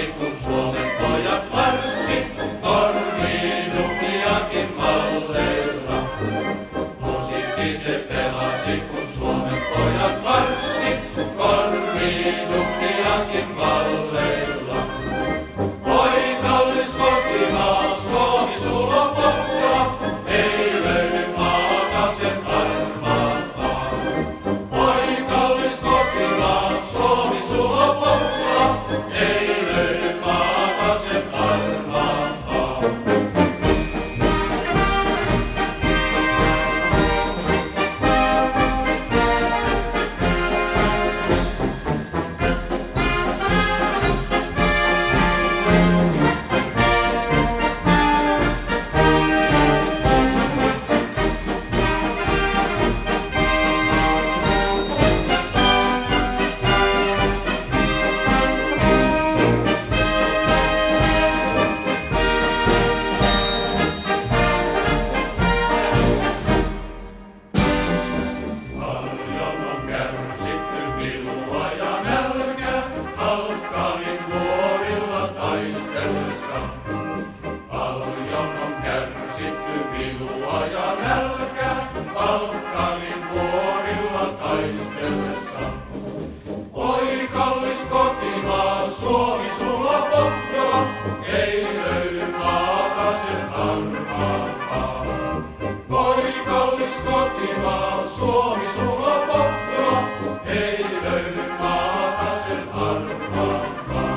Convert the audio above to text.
kun Suomen pojat marssi, korviinukkiakin malleilla. Musiikki se pelasi, kun Suomen pojat marssi, korviinukkiakin malleilla. Oi kallis kotimaa, Suomi sulo Pohjola, ei löydy maata sen armaakaan. Oi kallis kotimaa, Suomi sulo Pohjola, ei löydy maata sen armaakaan. Balkanin vuorilla taistellessa. Oi kallis kotimaa, Suomi sulo Pohjola, ei löydy maata sen armaakaan. Oi kallis kotimaa, Suomi sulo Pohjola, ei löydy maata sen armaakaan.